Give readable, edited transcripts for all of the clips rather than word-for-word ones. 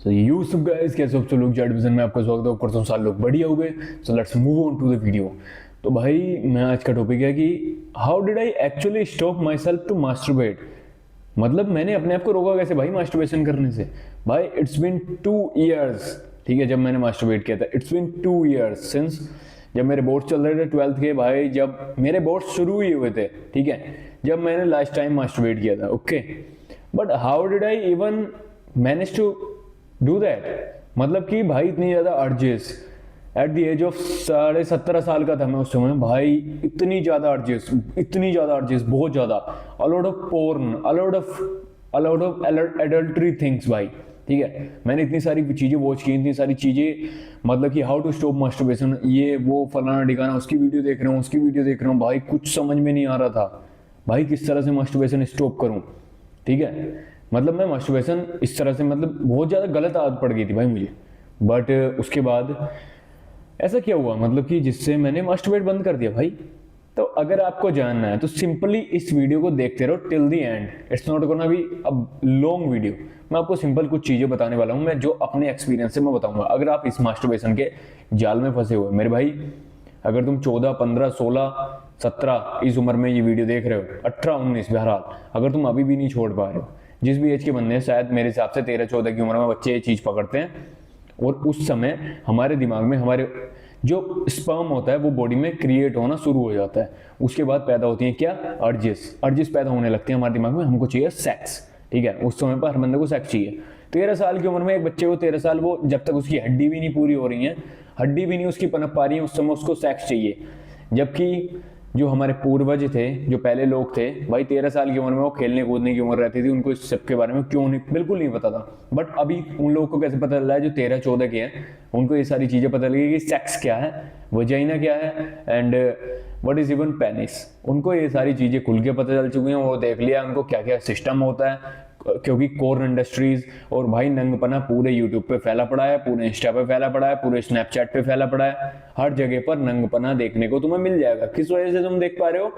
So you सब guys, कैसे हो आप सब लोग। जेड विजन में आपका स्वागत है। करता हूँ सारे लोग बढ़िया हो गए। So let's move on to the video. तो भाई मैं आज का टॉपिक है कि how did I actually stop myself to masturbate. मतलब मैंने अपने आप को रोका कैसे भाई मास्टरबेशन करने से। भाई इट्स बिन 2 years, ठीक है, जब मैंने मास्टरबेट किया था। इट्स बिन 2 years सिंस जब मेरे बोर्ड चल रहे थे 12th के। भाई जब मेरे बोर्ड शुरू ही हुए थे, ठीक है, जब मैंने लास्ट टाइम मास्टरबेट किया था। Okay, but how did I even manage to do that. मतलब कि भाई इतनी ज्यादा urges at the age of 17.5 साल का था मैं उस समय। भाई इतनी ज्यादा अर्जेस, बहुत ज्यादा। A lot of porn, a lot of adultery things भाई, ठीक है। मैंने इतनी सारी चीजें वॉच की, इतनी सारी चीजें, मतलब कि हाउ टू स्टॉप मास्टरबेशन, ये वो फलाना ठिकाना, उसकी वीडियो देख रहा हूँ, उसकी वीडियो देख रहा हूँ। भाई कुछ समझ में नहीं आ रहा था भाई किस तरह से मास्टरबेशन स्टॉप करूं, ठीक है। मतलब मैं मास्टरबेशन इस तरह से, मतलब बहुत ज़्यादा गलत आदत पड़ गई थी भाई मुझे। बट उसके बाद ऐसा क्या हुआ, मतलब कि जिससे मैंने मास्टरबेट बंद कर दिया भाई। तो अगर आपको जानना है तो सिंपली इस वीडियो को देखते रहो till the end. It's not gonna be a long video. मैं आपको सिंपल कुछ चीज़ें बताने वाला हूँ, मैं जो अपने एक्सपीरियंस से मैं बताऊंगा। अगर आप इस मास्टरबेशन के जाल में फंसे हुए मेरे भाई, अगर तुम 14, 15, 16, 17 इस उम्र में ये वीडियो देख रहे हो, 18, 19 बहरहाल, अगर तुम अभी भी नहीं छोड़ पा रहे हो, जिस भी एज के बंदे हैं, शायद मेरे हिसाब से 13-14 की उम्र में बच्चे ये चीज़ पकड़ते हैं। और उस समय हमारे दिमाग में हमारे जो स्पर्म होता है वो बॉडी में क्रिएट होना शुरू हो जाता है। उसके बाद पैदा होती है क्या, अर्जिस पैदा होने लगते हैं हमारे दिमाग में। हमको चाहिए सेक्स, ठीक है। उस समय पर हर बंदे को सेक्स चाहिए। 13 साल की उम्र में एक बच्चे को 13 साल, वो जब तक उसकी हड्डी भी नहीं पूरी हो रही है, हड्डी भी नहीं उसकी पनप पा रही है, उस समय उसको सेक्स चाहिए। जबकि जो हमारे पूर्वज थे, जो पहले लोग थे भाई, 13 साल की उम्र में वो खेलने कूदने की उम्र रहती थी, उनको इस सब के बारे में क्यों नहीं, बिल्कुल नहीं पता था। बट अभी उन लोगों को कैसे पता चल रहा है जो 13-14 के हैं, उनको ये सारी चीजें पता लगी कि सेक्स क्या है, वजाइना क्या है, and what is even penis. उनको ये सारी चीजें खुल के पता चल चुकी हैं। वो देख लिया उनको क्या क्या सिस्टम होता है, क्योंकि कोर इंडस्ट्रीज और भाई नंगपना पूरे यूट्यूब पे फैला पड़ा है, पूरे इंस्टा पे फैला पड़ा है, पूरे स्नैपचैट पे फैला पड़ा है। हर जगह पर नंगपना देखने को तुम्हें मिल जाएगा। किस वजह से तुम देख पा रहे हो,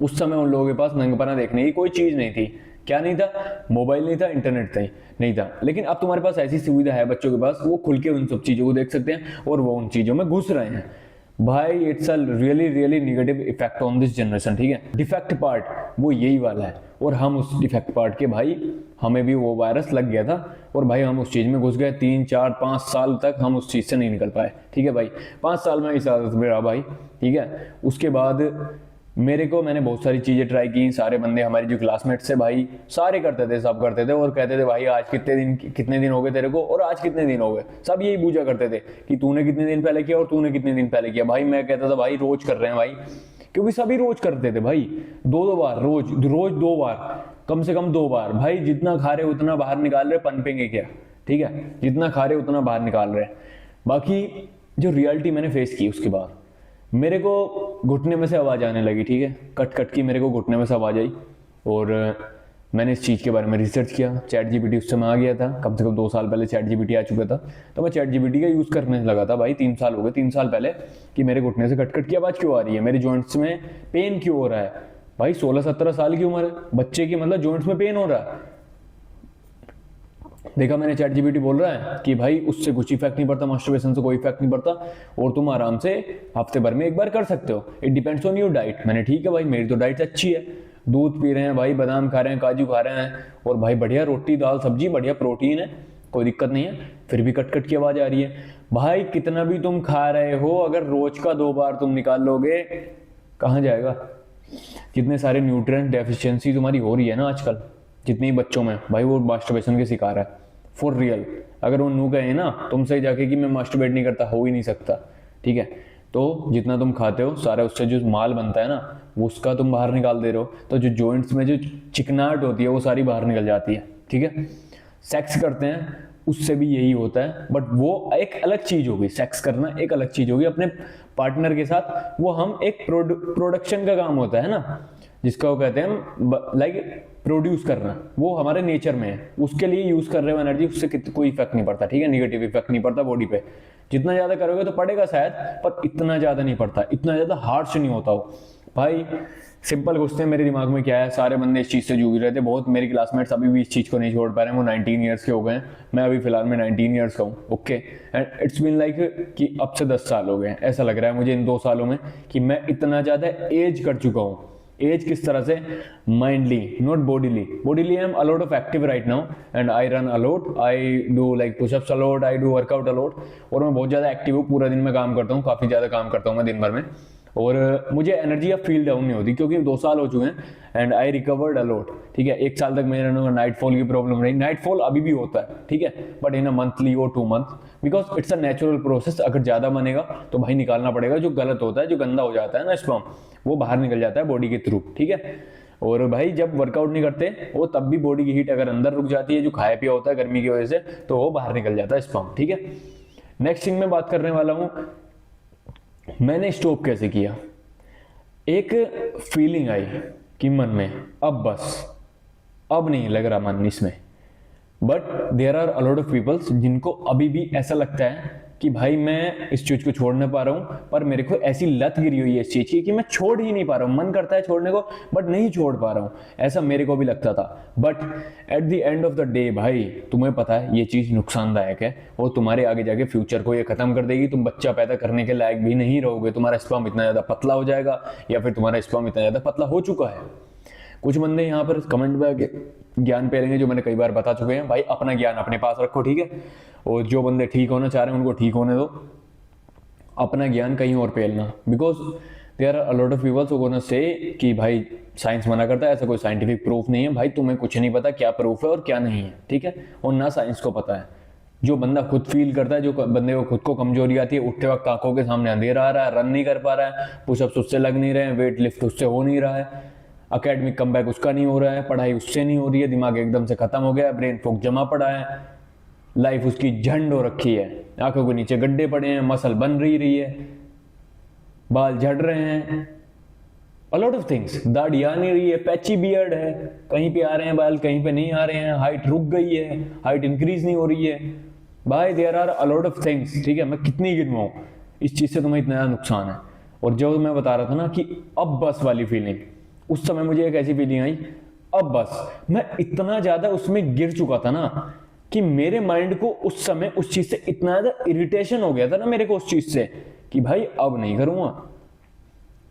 उस समय उन लोगों के पास नंगपना देखने की कोई चीज नहीं थी। क्या नहीं था, मोबाइल नहीं था, इंटरनेट नहीं था। लेकिन अब तुम्हारे पास ऐसी सुविधा है बच्चों के पास, वो खुल के उन सब चीजों को देख सकते हैं और वो उन चीजों में घुस रहे हैं। भाई it's a really negative effect on this generation, ठीक है। डिफेक्ट पार्ट वो यही वाला है, और हम उस डिफेक्ट पार्ट के भाई, हमें भी वो वायरस लग गया था और भाई हम उस चीज में घुस गए। 3, 4, 5 साल तक हम उस चीज से नहीं निकल पाए, ठीक है भाई। 5 साल में इस आदत में रहा भाई, ठीक है। उसके बाद मैंने बहुत सारी चीजें ट्राई की। सारे बंदे हमारे जो क्लासमेट्स थे भाई, सारे करते थे, सब करते थे और कहते थे भाई आज कितने दिन हो गए तेरे को, और आज कितने दिन हो गए। सब यही पूछा करते थे कि तूने कितने दिन पहले किया और तूने कितने दिन पहले किया। भाई मैं कहता था भाई रोज कर रहे हैं भाई, क्योंकि सभी रोज करते थे भाई। 2-2 बार रोज 2 बार, कम से कम 2 बार। भाई जितना खा रहे उतना बाहर निकाल रहे, पनपेंगे क्या, ठीक है। जितना खा रहे उतना बाहर निकाल रहे। बाकी जो रियलिटी मैंने फेस की, उसके बाद मेरे को घुटने में से आवाज आने लगी, ठीक है। कट कट की मेरे को घुटने में से आवाज आई, और मैंने इस चीज़ के बारे में रिसर्च किया। चैट जीपीटी उस समय आ गया था, कम से कम 2 साल पहले चैट जीपीटी आ चुका था। तो मैं चैट जीपीटी का यूज़ करने लगा था भाई। 3 साल हो गए, 3 साल पहले, कि मेरे घुटने से कट कट की आवाज़ क्यों आ रही है, मेरे जॉइंट्स में पेन क्यों हो रहा है। भाई 16-17 साल की उम्र है बच्चे की, मतलब जॉइंट्स में पेन हो रहा है। देखा मैंने, चैट जीपीटी बोल रहा है कि भाई उससे कुछ इफेक्ट नहीं पड़ता, मास्टरबेशन से कोई इफेक्ट नहीं पड़ता, और तुम आराम से हफ्ते भर में एक बार कर सकते हो। It depends on your diet. मैंने ठीक है भाई, मेरी तो डाइट अच्छी है, दूध पी रहे हैं भाई, बादाम खा रहे हैं, काजू खा रहे हैं, और भाई बढ़िया रोटी दाल सब्जी, बढ़िया प्रोटीन है, कोई दिक्कत नहीं है। फिर भी कट कट की आवाज आ रही है। भाई कितना भी तुम खा रहे हो, अगर रोज का 2 बार तुम निकाल लोगे, कहाँ जाएगा। जितने सारे न्यूट्रिएंट डेफिशिएंसी तुम्हारी हो रही है ना आजकल, जितने बच्चों में भाई, वो मास्टरबेशन के शिकार है फॉर रियल। अगर वो नू कहे ना तुमसे जाके कि मैं मास्टरबेट नहीं करता, हो ही नहीं सकता, ठीक है। तो जितना तुम खाते हो सारा, उससे जो माल बनता है ना, वो उसका तुम बाहर निकाल दे रहे हो। तो जो जॉइंट्स में जो चिकनाहट होती है वो सारी बाहर निकल जाती है, ठीक है। सेक्स करते हैं उससे भी यही होता है, बट वो एक अलग चीज होगी। सेक्स करना एक अलग चीज होगी अपने पार्टनर के साथ। वो हम एक प्रोडक्शन का काम होता है ना, जिसका वो कहते हैं लाइक प्रोड्यूस करना, वो हमारे नेचर में है। उसके लिए यूज कर रहे हो एनर्जी, उससे कोई इफेक्ट नहीं पड़ता, ठीक है। निगेटिव इफेक्ट नहीं पड़ता बॉडी पे। जितना ज्यादा करोगे तो पड़ेगा शायद, पर इतना ज्यादा नहीं पड़ता, इतना ज्यादा हार्श नहीं होता हो। भाई सिंपल क्वेश्चन मेरे दिमाग में क्या है, सारे बंदे इस चीज़ से जूझ रहे थे बहुत, मेरे क्लासमेट्स अभी भी इस चीज़ को नहीं छोड़ पा रहे हैं, वो 19 ईयर्स के हो गए हैं, मैं अभी फिलहाल में 19 ईयर्स का हूँ, okay. And it's been like कि अब से 10 साल हो गए हैं, ऐसा लग रहा है मुझे इन 2 सालों में कि मैं इतना ज़्यादा एज कर चुका हूँ। एज किस तरह से, mindly not bodily I am a lot of active right now and I run a lot, I do like pushups a lot, I do workout a lot, और मैं बहुत ज़्यादा एक्टिव हूँ, पूरा दिन में काम करता हूँ, काफ़ी ज़्यादा काम करता हूँ मैं दिन भर में, और मुझे एनर्जी अब फील डाउन नहीं होती क्योंकि 2 साल हो चुके हैं एंड आई रिकवर्ड अलॉट, ठीक है। 1 साल तक मेरे नाइट फॉल की प्रॉब्लम रही, नाइट फॉल अभी भी होता है, ठीक है, बट इन अ मंथली और 2 month, because it's a natural process. अगर ज़्यादा बनेगा तो भाई निकालना पड़ेगा, जो गलत होता है, जो गंदा हो जाता है ना स्पर्म, वो बाहर निकल जाता है बॉडी के थ्रू, ठीक है। और भाई जब वर्कआउट नहीं करते वो तब भी बॉडी की हीट अगर अंदर रुक जाती है, जो खाया पिया होता है गर्मी की वजह से, तो वो बाहर निकल जाता है स्पर्म, ठीक है। नेक्स्ट थिंग मैं बात करने वाला हूँ, मैंने स्टॉप कैसे किया। एक फीलिंग आई कि मन में अब बस, अब नहीं लग रहा मन इसमें, but there are a lot of peoples जिनको अभी भी ऐसा लगता है कि भाई मैं इस चीज को छोड़ नहीं पा रहा हूं, पर मेरे को ऐसी लत गिरी हुई है इस चीज की कि मैं छोड़ ही नहीं पा रहा हूं, मन करता है छोड़ने को बट नहीं छोड़ पा रहा हूं, ऐसा मेरे को भी लगता था। But at the end of the day भाई तुम्हें पता है ये चीज नुकसानदायक है और तुम्हारे आगे जाके फ्यूचर को ये खत्म कर देगी, तुम बच्चा पैदा करने के लायक भी नहीं रहोगे, तुम्हारा स्पर्म इतना ज्यादा पतला हो जाएगा या फिर तुम्हारा स्पर्म इतना ज्यादा पतला हो चुका है। कुछ बंदे यहाँ पर कमेंट में ज्ञान पेलेंगे जो मैंने कई बार बता चुके हैं, भाई अपना ज्ञान अपने पास रखो, ठीक है, और जो बंदे ठीक होना चाह रहे हैं उनको ठीक होने दो, अपना ज्ञान कहीं और पेलना, because there are a lot of peoples who gonna say कि भाई साइंस मना करता है, ऐसा कोई साइंटिफिक प्रूफ नहीं है। भाई तुम्हें कुछ नहीं पता क्या प्रूफ है और क्या नहीं है, ठीक है, और ना साइंस को पता है। जो बंदा खुद फील करता है, जो बंदे को खुद को कमजोरी आती है, उठते वक्त आंखों के सामने अंधेरा आ रहा है, रन नहीं कर पा रहा है, पुशअप्स उससे लग नहीं रहे हैं, वेट लिफ्ट उससे हो नहीं रहा है, अकेडमिक कमबैक उसका नहीं हो रहा है, पढ़ाई उससे नहीं हो रही है, दिमाग एकदम से खत्म हो गया है, ब्रेन फॉग जमा पड़ा है, लाइफ उसकी झंड हो रखी है, आंखों के नीचे गड्ढे पड़े हैं, मसल बन रही है, बाल झड़ रहे हैं, a lot of things, दाढ़ी आ नहीं रही है, पैची बियर्ड है, कहीं पे आ रहे हैं बाल कहीं पे नहीं आ रहे हैं, हाइट रुक गई है, हाइट इंक्रीज नहीं हो रही है। भाई there are a lot of things, ठीक है, मैं कितनी गिनवाऊं, इस चीज से तुम्हें इतना नुकसान है। और जो मैं बता रहा था ना कि अब बस वाली फीलिंग, उस समय मुझे एक ऐसी फीलिंग आई, अब बस, मैं इतना ज्यादा उसमें गिर चुका था ना कि मेरे माइंड को उस समय उस चीज से इतना ज्यादा इरिटेशन हो गया था ना मेरे को उस चीज से कि भाई अब नहीं करूंगा,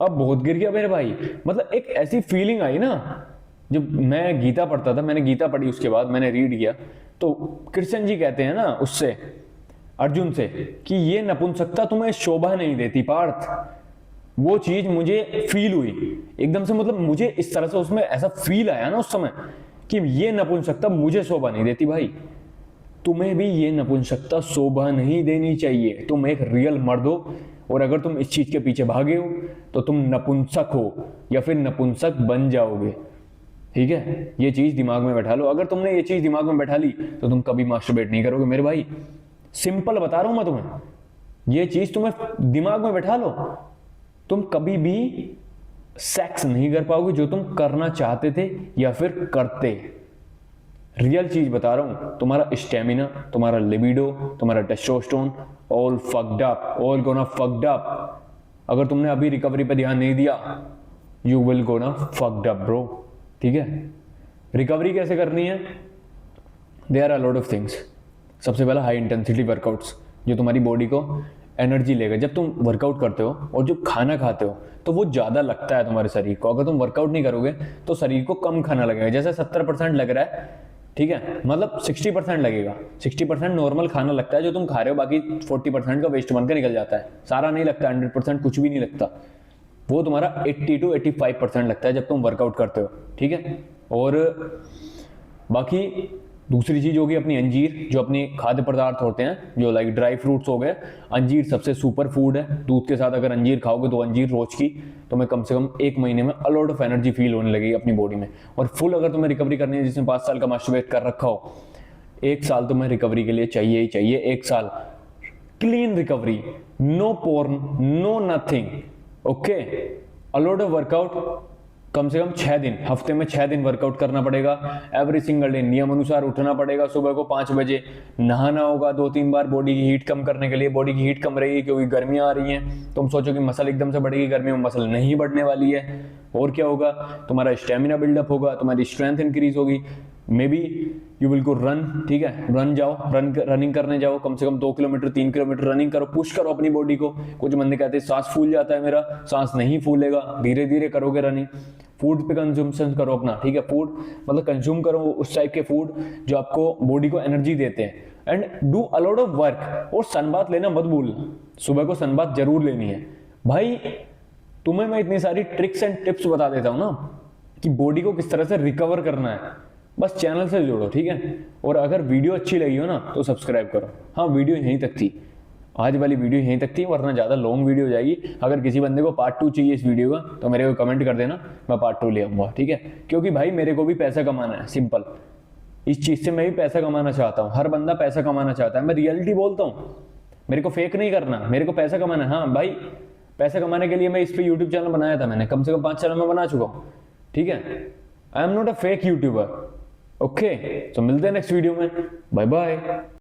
अब बहुत गिर गया मेरे भाई। मतलब एक ऐसी फीलिंग आई ना, जब मैं गीता पढ़ता था, मैंने गीता पढ़ी उसके बाद मैंने रीड किया, तो कृष्ण जी कहते हैं ना उससे, अर्जुन से, कि ये नपुंसकता तुम्हें शोभा नहीं देती पार्थ। वो चीज मुझे फील हुई एकदम से, मतलब मुझे इस तरह से उसमें ऐसा फील आया ना उस समय कि ये नपुंसकता मुझे शोभा नहीं देती। भाई तुम्हें भी ये नपुंसकता शोभा नहीं देनी चाहिए, तुम एक रियल मर्द हो, और अगर तुम इस चीज के पीछे भागे हो तो तुम नपुंसक हो या फिर नपुंसक बन जाओगे, ठीक है। ये चीज दिमाग में बैठा लो, अगर तुमने ये चीज दिमाग में बैठा ली तो तुम कभी मास्टरबेट नहीं करोगे मेरे भाई, सिंपल बता रहा हूं मैं तुम्हें, ये चीज तुम्हें दिमाग में बैठा लो, तुम कभी भी सेक्स नहीं कर पाओगे जो तुम करना चाहते थे या फिर करते। रियल चीज बता रहा हूं, तुम्हारा स्टेमिना, तुम्हारा लिबिडो, तुम्हारा testosterone all fucked up, all gonna fucked up. अगर तुमने अभी रिकवरी पे ध्यान नहीं दिया, you will gonna fucked up bro, ठीक है। रिकवरी कैसे करनी है, there are lot of things. सबसे पहला हाई इंटेंसिटी वर्कआउट्स, जो तुम्हारी बॉडी को एनर्जी लेगा। जब तुम वर्कआउट करते हो और जब खाना खाते हो तो वो ज़्यादा लगता है तुम्हारे शरीर को, अगर तुम वर्कआउट नहीं करोगे तो शरीर को कम खाना लगेगा। जैसे 70% लग रहा है, ठीक है, मतलब 60% लगेगा, 60% नॉर्मल खाना लगता है जो तुम खा रहे हो, बाकी 40% का वेस्ट बन के निकल जाता है, सारा नहीं लगता, 100% कुछ भी नहीं लगता, वो तुम्हारा 80 to 85% लगता है जब तुम वर्कआउट करते हो, ठीक है। और बाकी दूसरी चीज होगी अपनी अंजीर, जो अपनी खाद्य पदार्थ होते हैं, जो लाइक ड्राई फ्रूट्स हो गए, अंजीर सबसे सुपर फूड है। दूध के साथ अगर अंजीर खाओगे, 2 अंजीर रोज की, तो मैं कम से कम 1 महीने में अलॉट ऑफ एनर्जी फील होने लगेगी अपनी बॉडी में। और फुल अगर तुम्हें रिकवरी करनी है, जिसमें 5 साल का मास्टरबेट कर रखा हो, 1 साल तुम्हें रिकवरी के लिए चाहिए ही चाहिए, 1 साल clean recovery, no porn, no nothing, okay, a lot of workout, कम से कम 6 दिन, हफ्ते में 6 दिन वर्कआउट करना पड़ेगा। एवरी सिंगल डे नियम अनुसार उठना पड़ेगा। सुबह को 5 बजे नहाना होगा 2-3 बार बॉडी की हीट कम करने के लिए। बॉडी की हीट कम रहेगी क्योंकि गर्मियां आ रही हैं। तुम सोचो कि मसल एकदम से बढ़ेगी, गर्मी में मसल नहीं बढ़ने वाली है। और क्या होगा, तुम्हारा स्टेमिना बिल्डअप होगा, तुम्हारी स्ट्रेंथ इंक्रीज होगी। May be you will go run, ठीक है, रन जाओ, रनिंग करने जाओ, कम से कम 2 किलोमीटर 3 किलोमीटर रनिंग करो, पुश करो अपनी बॉडी को। कुछ बंदे कहते हैं सांस फूल जाता है मेरा, सांस नहीं फूलेगा, धीरे धीरे करोगे रनिंग। फूड पे कंज्यूमशन करो अपना, ठीक है, फूड मतलब कंज्यूम करो उस टाइप के फूड जो आपको बॉडी को एनर्जी देते हैं। And do a lot of work. और सनबाथ लेना मत भूलना, सुबह को सनबाथ जरूर लेनी है भाई। तुम्हें मैं इतनी सारी ट्रिक्स एंड टिप्स बता देता हूं ना कि बॉडी को किस तरह से रिकवर करना है। बस चैनल से जुड़ो, ठीक है। और अगर वीडियो अच्छी लगी हो ना तो सब्सक्राइब करो। हाँ, वीडियो यहीं तक थी, आज वाली वीडियो यहीं तक थी, वरना ज़्यादा लॉन्ग वीडियो हो जाएगी। अगर किसी बंदे को पार्ट 2 चाहिए इस वीडियो का तो मेरे को कमेंट कर देना, मैं पार्ट 2 ले आऊँगा, ठीक है। क्योंकि भाई मेरे को भी पैसा कमाना है, सिंपल। इस चीज़ से मैं भी पैसा कमाना चाहता हूँ। हर बंदा पैसा कमाना चाहता है, मैं रियलिटी बोलता हूँ। मेरे को फेक नहीं करना, मेरे को पैसा कमाना है। हाँ भाई, पैसा कमाने के लिए मैं इस पर यूट्यूब चैनल बनाया था, मैंने कम से कम 5 चैनल में बना चुका हूँ, ठीक है। I am not a fake youtuber. Okay, तो मिलते हैं नेक्स्ट वीडियो में। Bye bye.